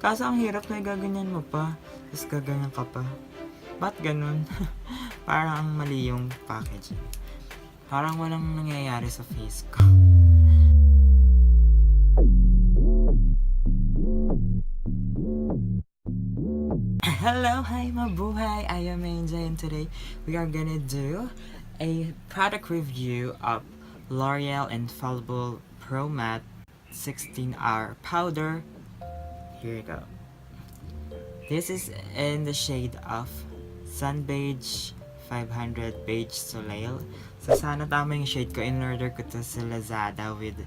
Kaso ang hirap na gaganyan mo pa. Tapos gaganyan ka pa. Ba't ganun? Parang mali yung packaging. Parang walang nangyayari sa face ko. Hello, hi mabuhay! I am Anjhae and today we are gonna do a product review of L'Oreal Infallible Pro Matte 16-hour powder. Here you go. This is in the shade of Sun Beige 500 Beige Soleil. So sana tama yung shade ko. In-order ko to sa Lazada with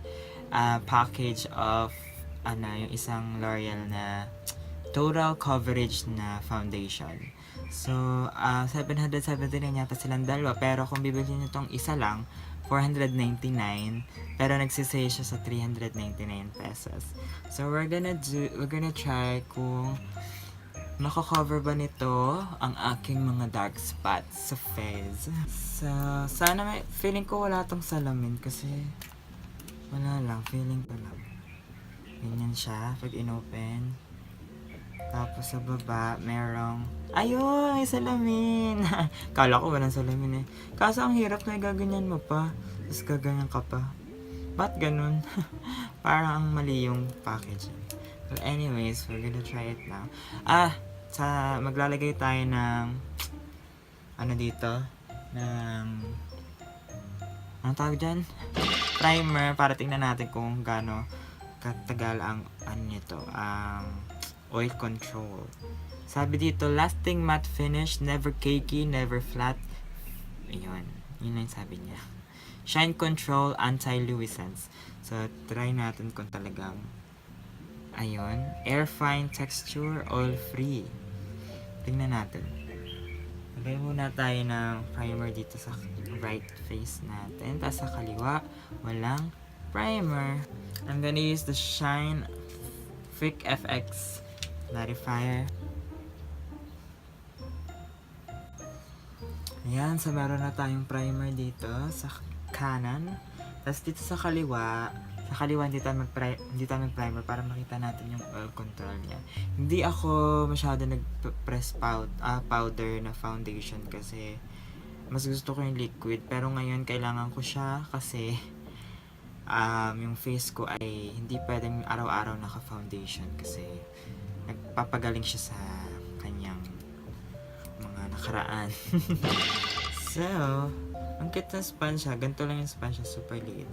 a package of yung isang L'Oreal na total coverage na foundation. So, 779 yata silang dalawa. Pero kung bibili nyo itong isa lang, 499. Pero nagsisay siya sa 399 pesos. So, we're gonna try kung nako-cover ba nito ang aking mga dark spots sa face. So, sana feeling ko wala tong salamin kasi wala lang, feeling ko lang. Ganyan siya pag inopen. Tapos sa baba, merong ayun, may salamin. Kala ko walang salamin eh. Kaso ang hirap na gaganyan mo pa. Tapos gaganyan ka pa. Ba't ganun? Parang mali yung packaging. But anyways, we're gonna try it now. Maglalagay tayo ng dito? Anong tawag dyan? Primer para tingnan natin kung gaano katagal ang nito, oil control. Sabi dito, lasting matte finish, never cakey, never flat. Ayun, yun lang sabi niya. Shine control, anti-luisance. So, try natin kung talagang ayun, air fine texture, oil free. Tingnan natin. Lagay muna tayo ng primer dito sa right face natin. Tapos sa kaliwa, walang primer. I'm gonna use the Shine Freak FX clarifier. Ayan, so meron na tayong primer dito sa kanan. Tapos dito sa kaliwa hindi tayo mag-primer para makita natin yung oil control niya. Hindi ako masyado nag-press powder na foundation kasi mas gusto ko yung liquid. Pero ngayon kailangan ko siya kasi yung face ko ay hindi pwedeng araw-araw naka-foundation kasi nagpapagaling siya sa kanyang mga nakaraan. So, ang cute ng sponge siya. Ganito lang yung sponge siya. Super liit.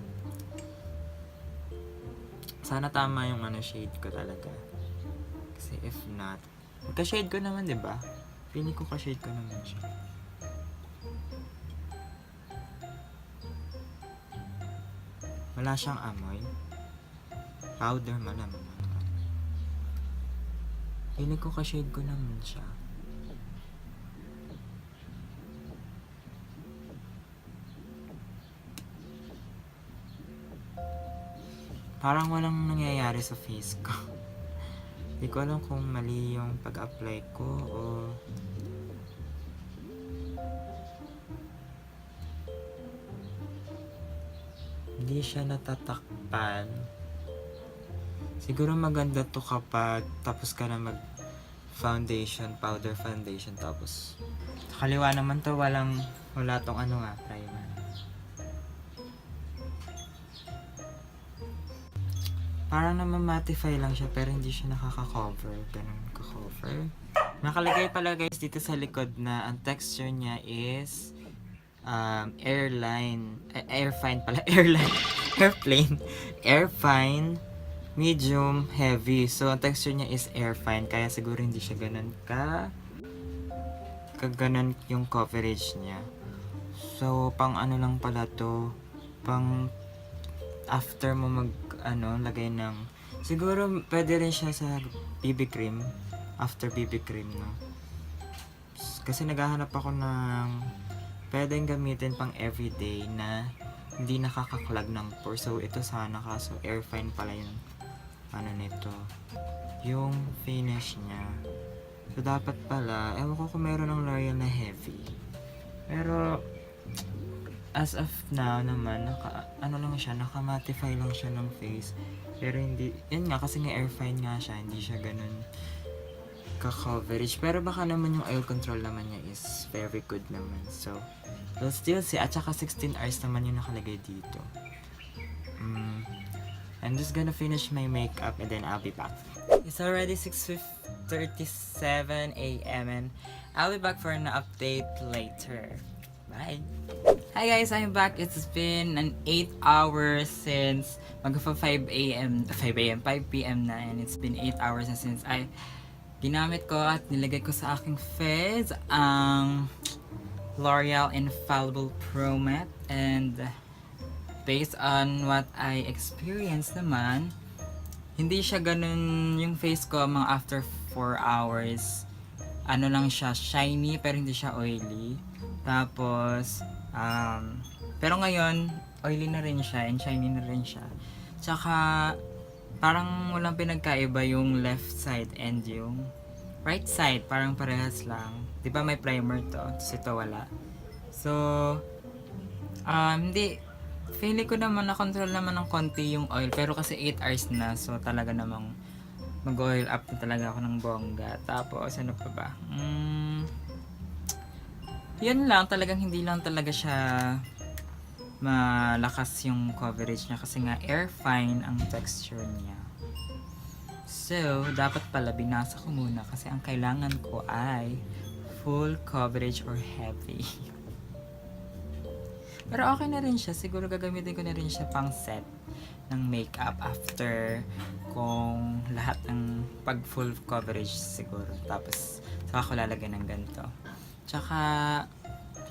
Sana tama yung shade ko talaga. Kasi if not, ka-shade ko naman, diba? Feeling ko ka-shade ko naman siya. Wala siyang amoy. Powder malamang. Feeling ko ka-shade ko naman siya. Parang walang nangyayari sa face ko. Hindi ko alam kung mali yung pag-apply ko o hindi siya natatakpan. Siguro maganda to kapag tapos ka na mag powder foundation, tapos sa kaliwa naman to wala tong primer. Parang namamattify lang siya pero hindi siya nakaka-cover. Ganun ka-cover. Nakalagay pala guys dito sa likod na ang texture niya is airfine, medium, heavy. So, ang texture niya is airfine. Kaya siguro hindi siya ganun ganun yung coverage niya. So, pang lang pala to. Pang after mo lagay ng siguro pwede rin siya sa BB cream. After BB cream, no? Kasi naghahanap ako ng pwedeng gamitin pang everyday na hindi nakakaklag ng pore. So, ito sana kaso airfine pala yung nito. Yung finish niya. So, dapat pala, ewan ko kung meron ng L'Oreal na heavy. Pero, as of now naman, naka-mattify lang siya ng face. Pero hindi, yun nga, kasi nga air fine nga siya, hindi siya ganun ka-coverage. Pero baka naman yung oil control naman niya is very good naman. So, we'll still see. At saka 16 hours naman yung nakalagay dito. I'm just gonna finish my makeup and then I'll be back. It's already 6:37 a.m. and I'll be back for an update later. Bye! Hi guys, I'm back. It's been an 8 hours since mag-5 p.m. na, and it's been 8 hours na since I ginamit ko at nilagay ko sa aking face ang Loreal Infallible Pro Matte, and based on what I experienced naman, hindi siya ganun yung face ko mga after 4 hours. Ano lang siya, shiny pero hindi siya oily. Tapos, pero ngayon, oily na rin siya and shiny na rin siya. Tsaka, parang walang pinagkaiba yung left side and yung right side. Parang parehas lang. Di ba may primer to? Tapos ito wala. So, hindi. Feeling ko naman na-control naman ng konti yung oil. Pero kasi 8 hours na. So, talaga namang mag-oil up na talaga ako ng bongga. Tapos, ano pa ba? Yun lang. Talagang hindi lang talaga siya malakas yung coverage niya. Kasi nga, air fine ang texture niya. So, dapat pala binasa ko muna. Kasi ang kailangan ko ay full coverage or heavy. Pero okay na rin siya. Siguro gagamitin ko na rin siya pang set ng makeup after kung lahat ng pag full coverage siguro. Tapos, saka ko lalagyan ng ganito. Tsaka,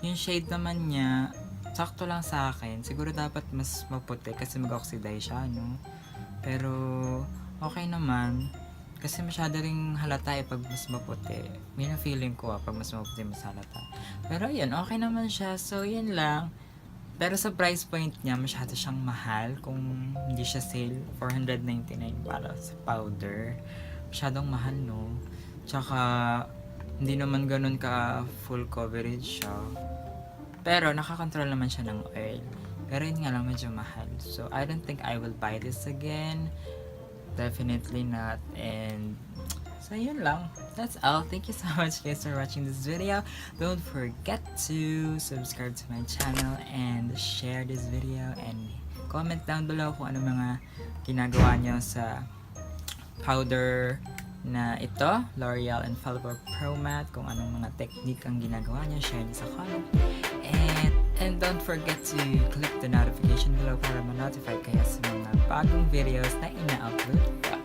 yung shade naman niya, sakto lang sa akin. Siguro dapat mas maputi kasi mag-oxidize siya, no? Pero, okay naman. Kasi masyado ring halata pag mas maputi. May na feeling ko pag mas maputi mas halata. Pero yun, okay naman siya. So, yun lang. Pero sa price point niya, masyado siyang mahal kung hindi siya sale. $499 para sa powder. Masyadong mahal, no? Tsaka, hindi naman ganun ka full coverage siya. Pero, nakakontrol naman siya ng oil. Pero yun nga lang, medyo mahal. So, I don't think I will buy this again. Definitely not. And, so yun lang. That's all. Thank you so much guys for watching this video. Don't forget to subscribe to my channel and share this video and comment down below kung ano mga ginagawa nyo sa powder na ito, Loreal Infallible Pro Matte, kung anong mga technique ang ginagawa nyo, share nyo sa comment. And don't forget to click the notification below para ma-notify kayo sa mga bagong videos na ina-upload ko.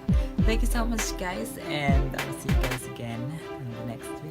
Thank you so much guys, and I'll see you guys again in the next video.